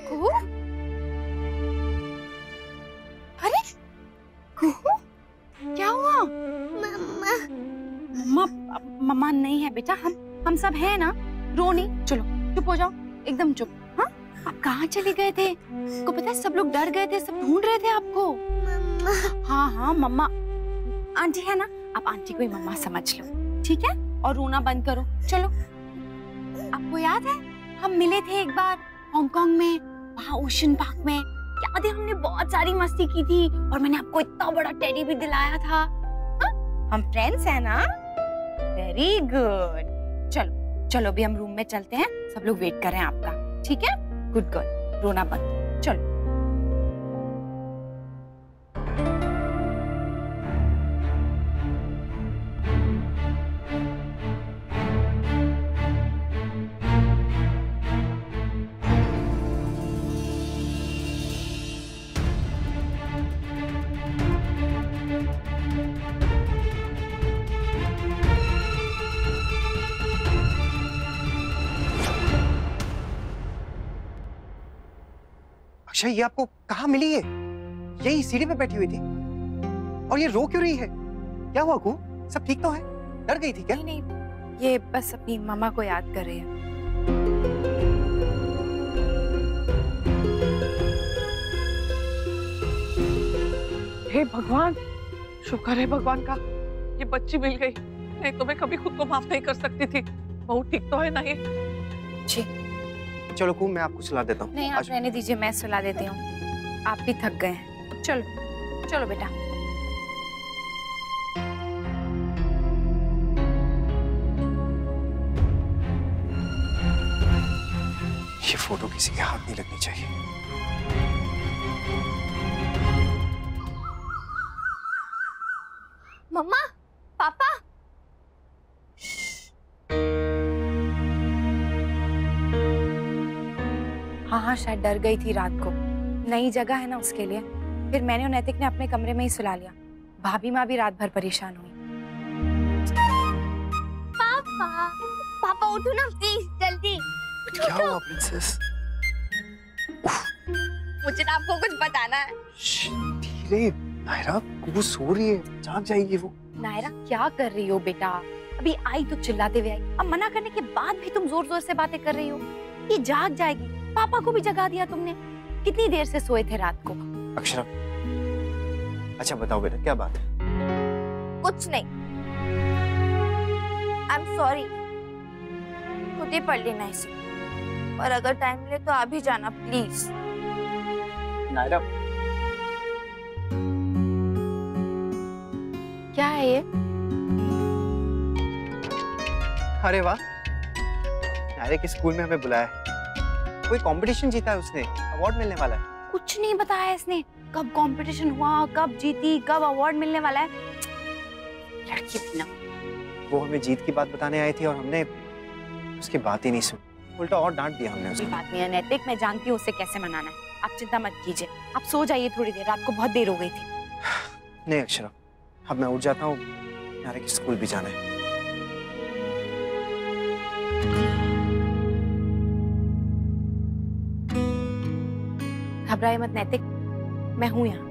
कुहू? अरे कुहू, क्या हुआ? मम्मा। मम्मा मम्मा नहीं है बेटा, हम सब हैं ना। रो नहीं, चलो चुप हो जाओ, एकदम चुप। हाँ, आप कहाँ चले गए थे? को पता है सब लोग डर गए थे, सब ढूंढ रहे थे आपको। मम्मा। हाँ हाँ मम्मा, आंटी है ना, आप आंटी को ही मम्मा समझ लो, ठीक है? और रोना बंद करो, चलो। आपको याद है हम मिले थे एक बार हांगकांग में, वहाँ ओशन पार्क में? याद है हमने बहुत सारी मस्ती की थी और मैंने आपको इतना बड़ा टेडी भी दिलाया था। हा? हम फ्रेंड्स हैं ना? Very good. चलो चलो अभी हम रूम में चलते हैं, सब लोग वेट कर रहे हैं आपका, ठीक है? गुड गर्ल, रोना बंद, चलो। अक्षय, ये आपको कहाँ मिली है? यही सीढ़ी पे बैठी हुई थी और ये रो क्यों रही है? क्या हुआ कू? सब ठीक तो है? डर गई थी क्या? नहीं नहीं, ये बस अपनी मामा को याद कर रही है। हे भगवान, शुक्र है भगवान का ये बच्ची मिल गई, नहीं तो मैं कभी खुद को माफ नहीं कर सकती थी। बहुत ठीक तो है ना ये? जी चलो कू, मैं आपको सुला देता हूँ। नहीं, आप रहने दीजिए, मैं सुला देती हूँ, आप भी थक गए हैं। चलो चलो बेटा। ये फोटो किसी के हाथ नहीं लगनी चाहिए। मम्मा, पापा। हाँ हाँ, शायद डर गई थी रात को, नई जगह है ना उसके लिए। फिर मैंने और नैतिक ने अपने कमरे में ही सुला लिया। भाभी माँ भी रात भर परेशान हुई। पापा, पापा उठो ना प्लीज, जल्दी। क्या हुआ प्रिंसेस? मुझे ना आपको कुछ बताना है। धीरे, नायरा, वो सो रही है, जाग जाएगी वो। नायरा क्या कर रही हो बेटा? अभी आई तो चिल्लाते हुए आई, अब मना करने के बाद भी तुम जोर जोर से बातें कर रही हो। ये जाग जाएगी, पापा को भी जगा दिया तुमने। कितनी देर से सोए थे रात को? अक्षरा, अच्छा बताओ बेटा, क्या बात है? कुछ नहीं, आई एम सॉरी। खुद ही पढ़ लेना इसे, और अगर टाइम मिले तो आ भी जाना प्लीज। नायरा, क्या है ये? अरे वाह, नायरा के स्कूल में हमें बुलाया है। कोई कंपटीशन जीता है उसने, अवार्ड मिलने वाला है। कुछ नहीं बताया इसने, कब कंपटीशन हुआ, कब जीती, कब अवार्ड मिलने वाला है। लड़की भी ना। वो हमें जीत की बात बताने आई थी और हमने उसकी बात ही नहीं सुनी, उल्टा और डांट दिया हमने कोई उसको। बात नहीं है नैतिक, मैं जानती हूँ उसे कैसे मनाना है। आप चिंता मत कीजिए, आप सो जाइए थोड़ी देर, रात को बहुत देर हो गई थी। नहीं अक्षरा, अब मैं उठ जाता हूँ, नायरा के स्कूल भी जाना है। घबराए मत नैतिक, मैं हूं यहाँ।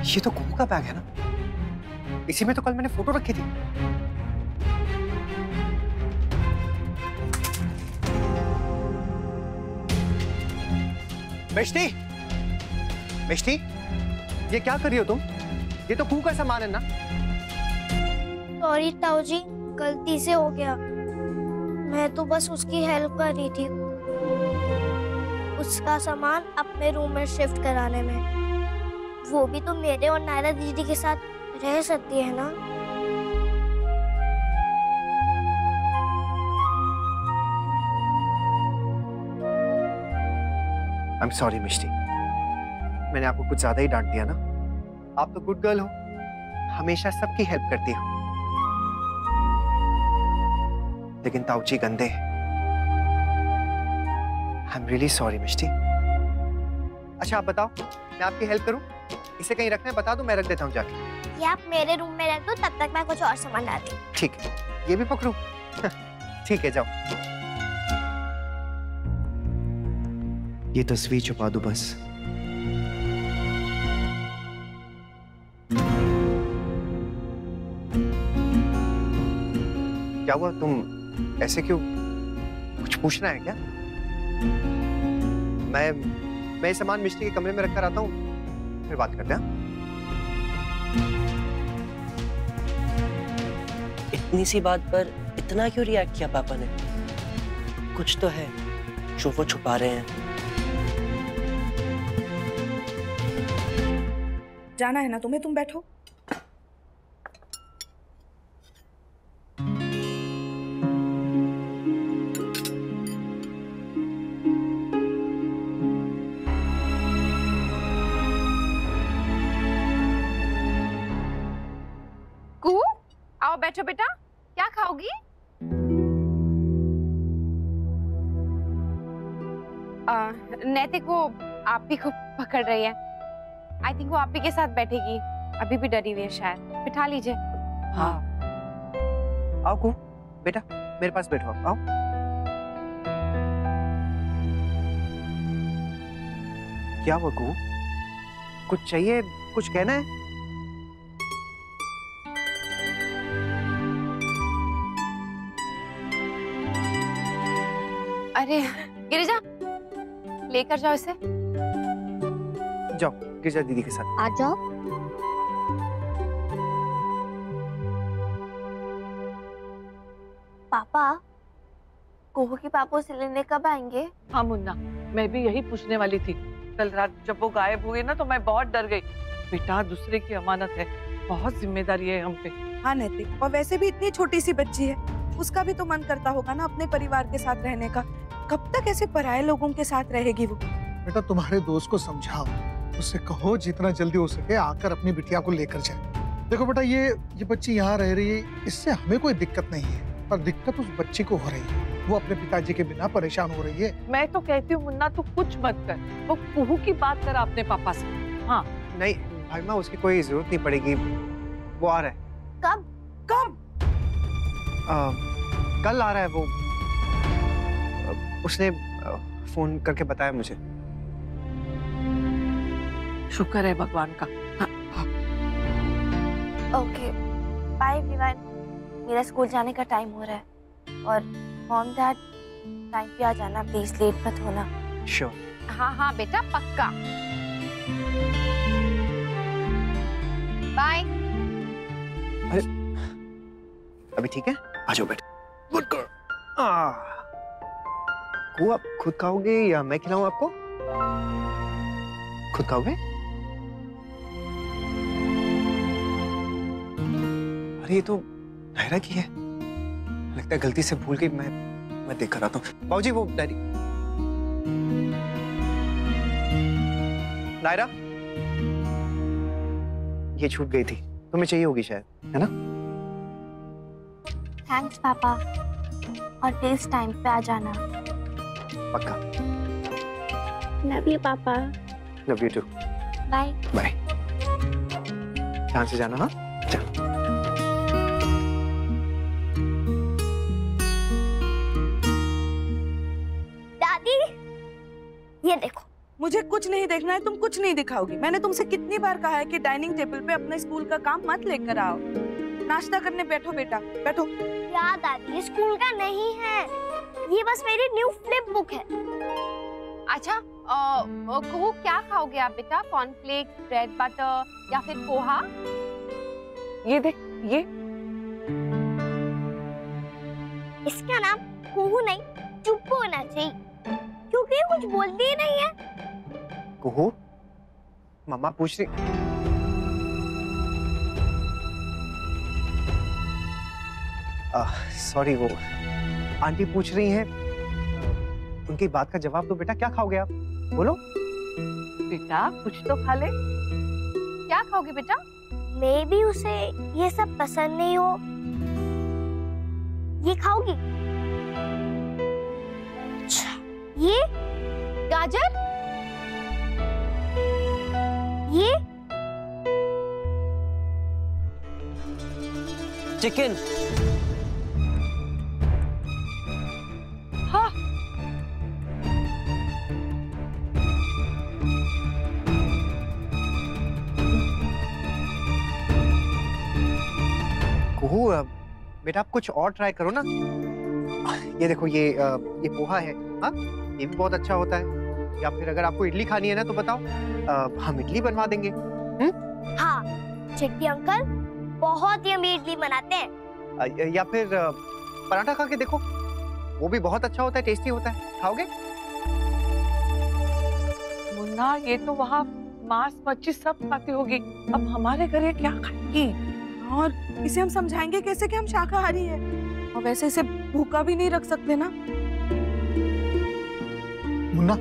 ये तो कुहू का बैग है ना? इसी में तो कल मैंने फोटो रखी थी। मिष्टी, मिष्टी, ये क्या कर रही हो तुम? ये तो कुहू का सामान है ना? सॉरी ताऊ जी, गलती से हो गया। मैं तो बस उसकी हेल्प कर रही थी, उसका सामान अपने रूम में शिफ्ट कराने में। वो भी तो मेरे और नायरा दीदी के साथ रह सकती है ना। I'm sorry मिष्टी, मैंने आपको कुछ ज्यादा ही डांट दिया ना? आप तो गुड गर्ल हो, हमेशा सबकी हेल्प करती हो। लेकिन ताऊजी गंदे हैं। आई एम रियली सॉरी मिष्टी। अच्छा आप बताओ, मैं आपकी हेल्प करूं? इसे कहीं रखना है बता दो, मैं रख देता हूं जाके। ये आप मेरे रूम में रख दो, तब तक मैं कुछ और सामान लाती हूँ। ठीक है, ये भी पकड़ूं? ठीक है, जाओ। ये तस्वीर छुपा दो बस। क्या हुआ, तुम ऐसे क्यों? कुछ पूछना है क्या? मैं ये सामान मिष्टी के कमरे में रखकर आता हूँ, फिर बात करते हैं। इतनी सी बात पर इतना क्यों रिएक्ट किया पापा ने? कुछ तो है जो वो छुपा रहे हैं। जाना है ना तुम्हें, तुम बैठो। कू, आओ बैठो बेटा, क्या खाओगी? नैतिक वो आप ही को पकड़ रही है। आई थिंक वो आप ही के साथ बैठेगी, अभी भी डरी हुई है शायद। बिठा लीजिए। हाँ। आओ कू, बेटा मेरे पास बैठो, आओ। क्या हुआ कू? कुछ चाहिए, कुछ कहना है? अरे गिरिजा, लेकर जाओ इसे। जाओ गिरिजा दीदी के साथ। आ जाओ। पापा, कोहू की पापा से लेने कब आएंगे? हाँ मुन्ना, मैं भी यही पूछने वाली थी। कल रात जब वो गायब हुई ना तो मैं बहुत डर गई। बेटा दूसरे की अमानत है, बहुत जिम्मेदारी है हम पे। हाँ नैतिक, और वैसे भी इतनी छोटी सी बच्ची है, उसका भी तो मन करता होगा ना अपने परिवार के साथ रहने का। कब तक ऐसे पराये लोगों के साथ रहेगी वो? बेटा तुम्हारे दोस्त को समझाओ, उससे कहो जितना जल्दी हो सके आकर अपनी बिटिया को लेकर जाए। देखो बेटा, ये बच्ची यहाँ रह रही है, इससे हमें कोई दिक्कत नहीं है, पर दिक्कत उस बच्ची को हो रही है। वो अपने पिताजी के बिना परेशान हो रही है। मैं तो कहती हूँ मुन्ना तू कुछ मत कर, वो कुहू की बात कर अपने पापा से। हाँ नहीं भाई माँ, उसकी कोई जरूरत नहीं पड़ेगी, वो आ रहा है। कब? कब? कल आ रहा है वो। उसने फोन करके बताया मुझे। शुक्र है भगवान का। Okay, bye everyone. मेरा स्कूल जाने का टाइम हो रहा है, और मॉम डैड टाइम पे आ जाना प्लीज, लेट मत होना। श्योर। हाँ हाँ बेटा, पक्का। बाय। अभी ठीक है, आ जाओ बेटा। Good girl. को आप खुद खाओगे या मैं खिलाऊं आपको? खुद खाओगे? अरे ये तो नायरा की है, लगता है गलती से भूल गई। मैं देख कर आता हूँ। बाबूजी वो डायरी। नायरा, ये छूट गई थी, तुम्हें चाहिए होगी शायद, है ना? थैंक्स पापा, और प्लीज टाइम पे आ जाना। पक्का। लव यू पापा। Love you too. Bye bye. ध्यान से जाना। हाँ चल। दादी, ये देखो। मुझे कुछ नहीं देखना है, तुम कुछ नहीं दिखाओगी। मैंने तुमसे कितनी बार कहा है कि डाइनिंग टेबल पे अपने स्कूल का काम मत लेकर आओ। नाश्ता करने बैठो बेटा, बैठो। क्या दादी, ये स्कूल का नहीं है, ये बस मेरी न्यू फ्लिप बुक है। अच्छा कहू, क्या खाओगे आप बेटा? कॉर्नफ्लेक्स, ब्रेड बटर या फिर पोहा? ये देख, ये इसका नाम कुहू नहीं, चुप्पू होना चाहिए, क्योंकि ये कुछ बोलती ही नहीं है। कुहू, मम्मा पूछ रही। सॉरी, वो आंटी पूछ रही हैं, उनकी बात का जवाब दो बेटा। क्या खाओगे आप? बोलो। बेटा कुछ तो खा ले। क्या खाओगे बेटा? मे बी उसे ये सब पसंद नहीं हो। ये खाओगी? अच्छा, ये गाजर? ये चिकन। हाँ कुहू बेटा आप कुछ और ट्राई करो ना। ये देखो ये पोहा है। हाँ ये भी बहुत अच्छा होता है। या फिर अगर आपको इडली खानी है ना तो बताओ, हम इडली बनवा देंगे। हाँ, चिट्टी अंकल बहुत यम्मी इडली बनाते हैं। या फिर पराठा खा के देखो, वो भी बहुत अच्छा होता है, टेस्टी होता है। खाओगे? मुन्ना ये तो वहाँ मांस मच्छी सब खाती होगी, अब हमारे घर ये क्या खाएगी? और इसे हम समझाएंगे कैसे कि हम शाकाहारी है, और वैसे इसे भूखा भी नहीं रख सकते ना। मुन्ना,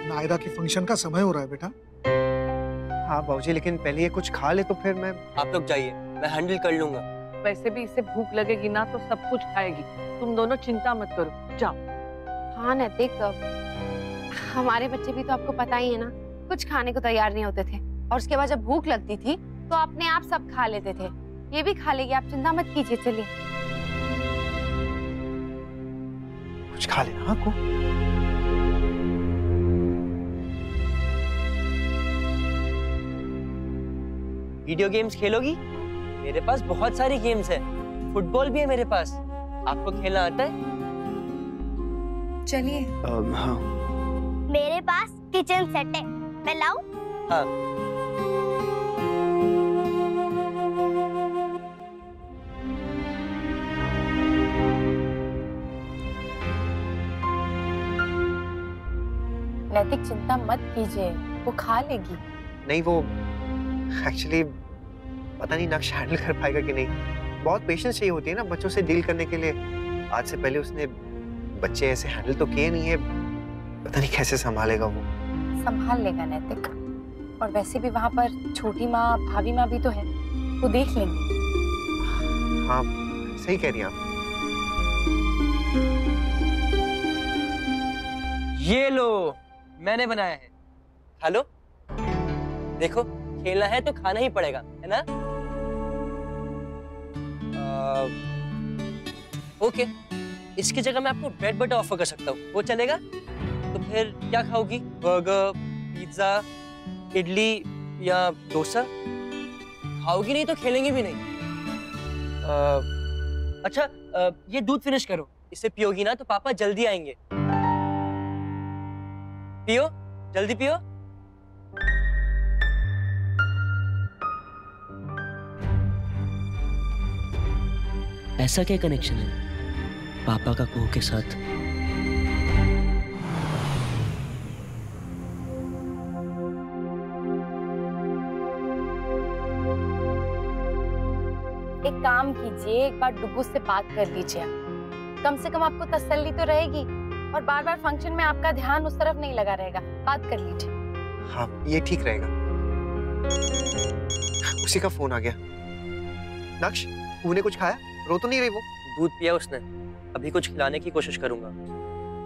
नायरा की फंक्शन का समय हो रहा है बेटा। हाँ बाबूजी, लेकिन पहले ये कुछ खा ले तो फिर मैं। आप लोग जाइए, मैं हैंडल कर लूंगा। वैसे भी इसे भूख लगेगी ना तो सब कुछ खाएगी, तुम दोनों चिंता मत करो, जाओ। हाँ नैतिक, हमारे बच्चे भी तो आपको पता ही है ना, कुछ खाने को तैयार नहीं होते थे, और उसके बाद जब भूख लगती थी तो अपने आप सब खा लेते थे। ये भी खा लेगी, आप चिंता मत कीजिए। चलिए कुछ खा लेना। हाँ को वीडियो गेम्स खेलोगी? मेरे पास बहुत सारी गेम्स है, फुटबॉल भी है मेरे पास। आपको खेलना आता है? चलिए। हाँ मेरे पास किचन सेट है, मैं लाऊं? हाँ। नैतिक चिंता मत कीजिए, वो खा लेगी। नहीं, वो एक्चुअली पता नहीं नक्श हैंडल कर पाएगा कि नहीं। बहुत पेशेंस चाहिए होती है ना बच्चों से डील करने के लिए। आज से पहले उसने बच्चे ऐसे हैंडल तो किए नहीं है, पता नहीं कैसे संभालेगा वो। संभाल लेगा नैतिक, और वैसे भी वहाँ पर छोटी माँ भाभी माँ भी तो है, वो देख लेंगे। हाँ सही कह रही हैं आप। ये लो, मैंने बनाया है, खा लो। देखो खेलना है तो खाना ही पड़ेगा, है ना? ओके, इसकी जगह मैं आपको ब्रेड बटर ऑफर कर सकता हूँ, वो चलेगा? तो फिर क्या खाओगी? बर्गर, पिज्जा, इडली या डोसा? खाओगी नहीं तो खेलेंगे भी नहीं। अच्छा, ये दूध फिनिश करो, इसे पियोगी ना तो पापा जल्दी आएंगे। पियो, जल्दी पियो। ऐसा क्या कनेक्शन है पापा का कुहू के साथ? एक काम कीजिए, एक बार डुगू से बात कर लीजिए, कम से कम आपको तसल्ली तो रहेगी, और बार बार फंक्शन में आपका ध्यान उस तरफ नहीं लगा रहेगा। बात कर लीजिए। हाँ ये ठीक रहेगा। उसी का फोन आ गया। नक्श, तूने कुछ खाया? रो तो नहीं रही वो? दूध पिया उसने, अभी कुछ खिलाने की कोशिश करूंगा।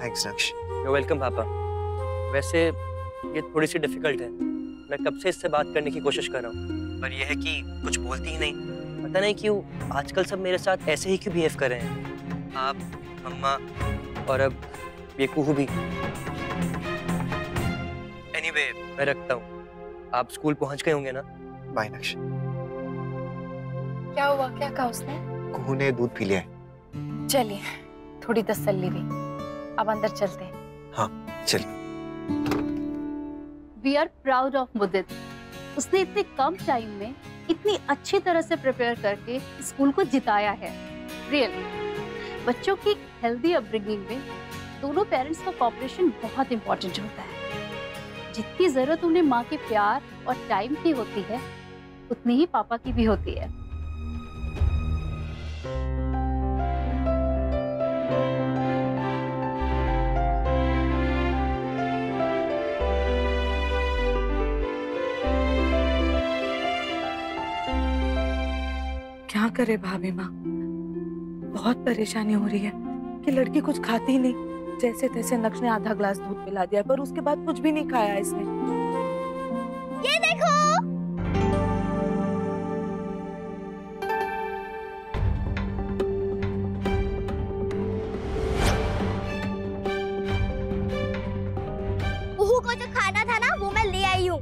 थैंक्स नक्श। यू वेलकम पापा। वैसे ये थोड़ी सी डिफिकल्ट है, मैं कब से इससे बात करने की कोशिश कर रहा हूँ, पर यह है कि कुछ बोलती ही नहीं। पता नहीं क्यों आजकल सब मेरे साथ ऐसे ही क्यों बिहेव कर रहे हैं, आप, मम्मा और अब ये कुहू भी। एनीवे, मैं रखता हूँ, आप स्कूल पहुंच गए होंगे ना? बाय नक्श। क्या हुआ, क्या कहा उसने? कुहू ने दूध पी लिया है। चलिए, थोड़ी तसल्ली हुई, अब अंदर चलते हैं। हाँ चलिए। वी आर प्राउड ऑफ मुदित। उसने इतने कम टाइम में इतनी अच्छी तरह से प्रिपेयर करके स्कूल को जिताया है। रियली बच्चों की हेल्दी अपब्रिंगिंग में दोनों पेरेंट्स का कोऑपरेशन बहुत इंपॉर्टेंट होता है। जितनी जरूरत उन्हें माँ के प्यार और टाइम की होती है, उतनी ही पापा की भी होती है। करे भाभी माँ, बहुत परेशानी हो रही है कि लड़की कुछ खाती ही नहीं। जैसे तैसे नक्श ने आधा ग्लास दूध पिला दिया, पर उसके बाद कुछ भी नहीं खाया इसने। ये देखो, कुहू को जो खाना था ना वो मैं ले आई हूँ।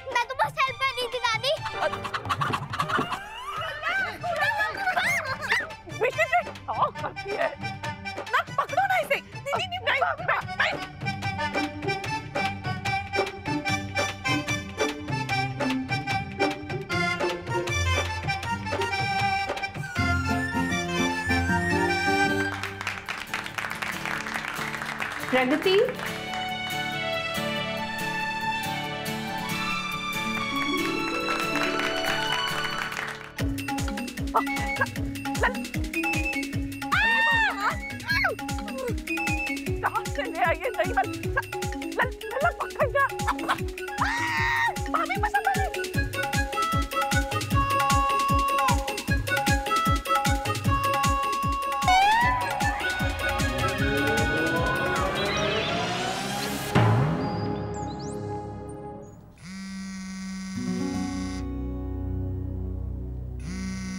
मैं तो बस हेल्प कर रही थी दादी। करती है ना, पकड़ो ना इसे। नहीं, नहीं। प्रगति, कहाँ से ले आई ये दही लल्ला पकड़ जा। भाभी बस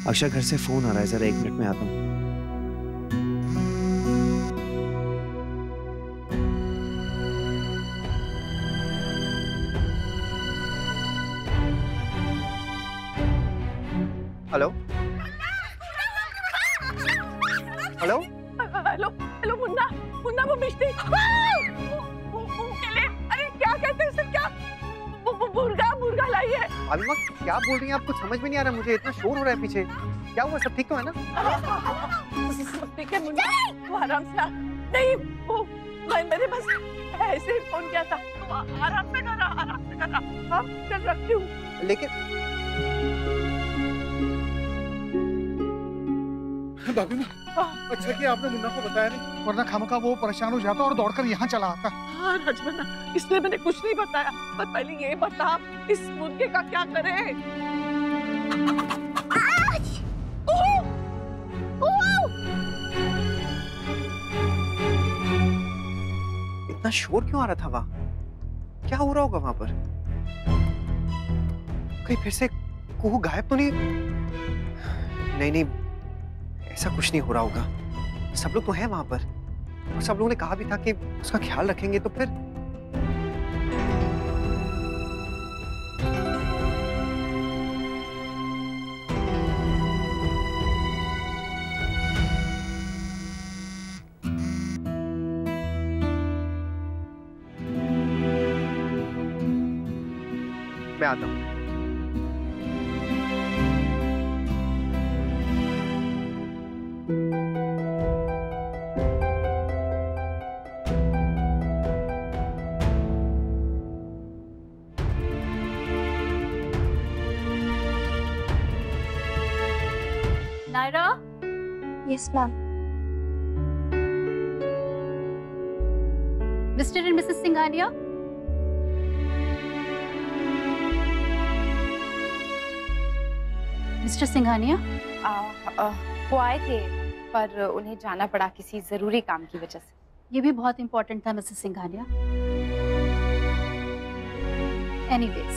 अक्षय घर से फोन आ रहा है, जरा 1 मिनट में आता हूँ। हेलो हेलो हेलो मुन्ना वो मिष्टी के लिए, अरे क्या कहते हैं सर, क्या मुर्गा लाई है। अभी माँ क्या बोल रही हैं आप? कुछ समझ में नहीं आ रहा मुझे, इतना शोर हो रहा है पीछे। क्या हुआ, सब ठीक तो है ना? ठीक है मुन्ना, तू आराम से आ। नहीं वो मैंने बस ऐसे ही फोन किया था, तो आराम से करा। हाँ चल रखती हूँ। लेकिन भाभी माँ, अच्छा कि आपने मुन्ना को बताया नहीं, वरना खामखा वो परेशान हो जाता और दौड़कर यहाँ चला आता। हाँ राजमन्ना, इसलिए मैंने कुछ नहीं बताया। पर पहले ये बता, इस मुर्गे का क्या करें? इतना शोर क्यों आ रहा था वहाँ? क्या हो रहा होगा वहाँ पर? कहीं फिर से कुहू गायब तो नहीं? नहीं, ऐसा कुछ नहीं हो रहा होगा। सब लोग तो हैं वहां पर, और सब लोगों ने कहा भी था कि उसका ख्याल रखेंगे, तो फिर मैं आता हूँ। Naira, yes ma'am. Mr and Mrs Singhania, Mr Singhania. वो आए थे, पर उन्हें जाना पड़ा किसी जरूरी काम की वजह से। ये भी बहुत इंपॉर्टेंट था मिसेस सिंघानिया। एनीवेज,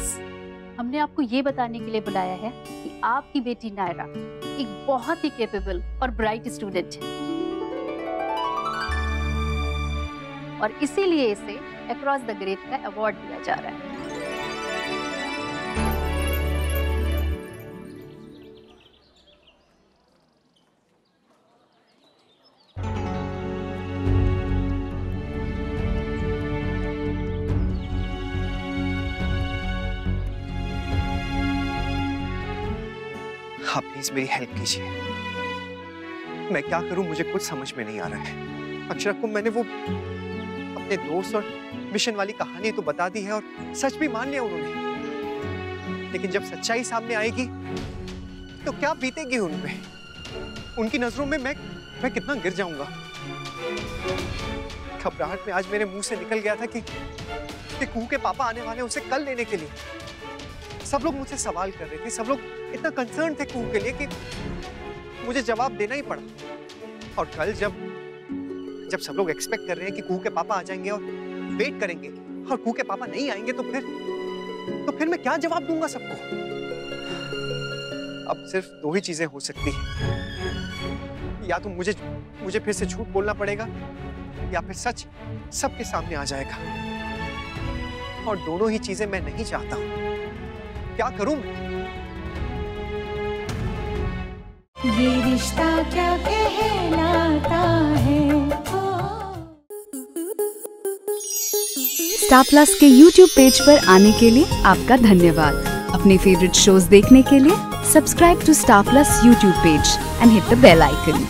हमने आपको ये बताने के लिए बुलाया है कि आपकी बेटी नायरा एक बहुत ही कैपेबल और ब्राइट स्टूडेंट है, और इसीलिए इसे अक्रॉस द ग्रेड का अवार्ड दिया जा रहा है। आप प्लीज मेरी हेल्प कीजिए। मैं क्या करूं, मुझे कुछ समझ में नहीं आ रहा है। अक्षरा को मैंने वो अपने दोस्त और मिशन वाली कहानी तो बता दी है, और सच भी मान लिया उन्होंने, लेकिन जब सच्चाई सामने आएगी तो क्या बीतेगी उनपे? उनकी नजरों में मैं कितना गिर जाऊंगा। घबराहट में आज मेरे मुंह से निकल गया था कि कुहू के पापा आने वाले उसे कल लेने के लिए। सब लोग मुझसे सवाल कर रहे थे, सब लोग इतना कंसर्न थे कुहू के लिए कि मुझे जवाब देना ही पड़ा। और कल जब सब लोग एक्सपेक्ट कर रहे हैं कि कुहू के पापा आ जाएंगे और वेट करेंगे और कुहू के पापा नहीं आएंगे तो फिर मैं क्या जवाब दूंगा सबको। अब सिर्फ दो ही चीजें हो सकती हैं, या तो मुझे फिर से झूठ बोलना पड़ेगा या फिर सच सबके सामने आ जाएगा। और दोनों ही चीजें मैं नहीं चाहता हूं। क्या करूं मैं? ये रिश्ता क्या कहलाता है। स्टार प्लस के YouTube पेज पर आने के लिए आपका धन्यवाद। अपने फेवरेट शोज देखने के लिए subscribe to Star Plus YouTube page and hit the bell icon.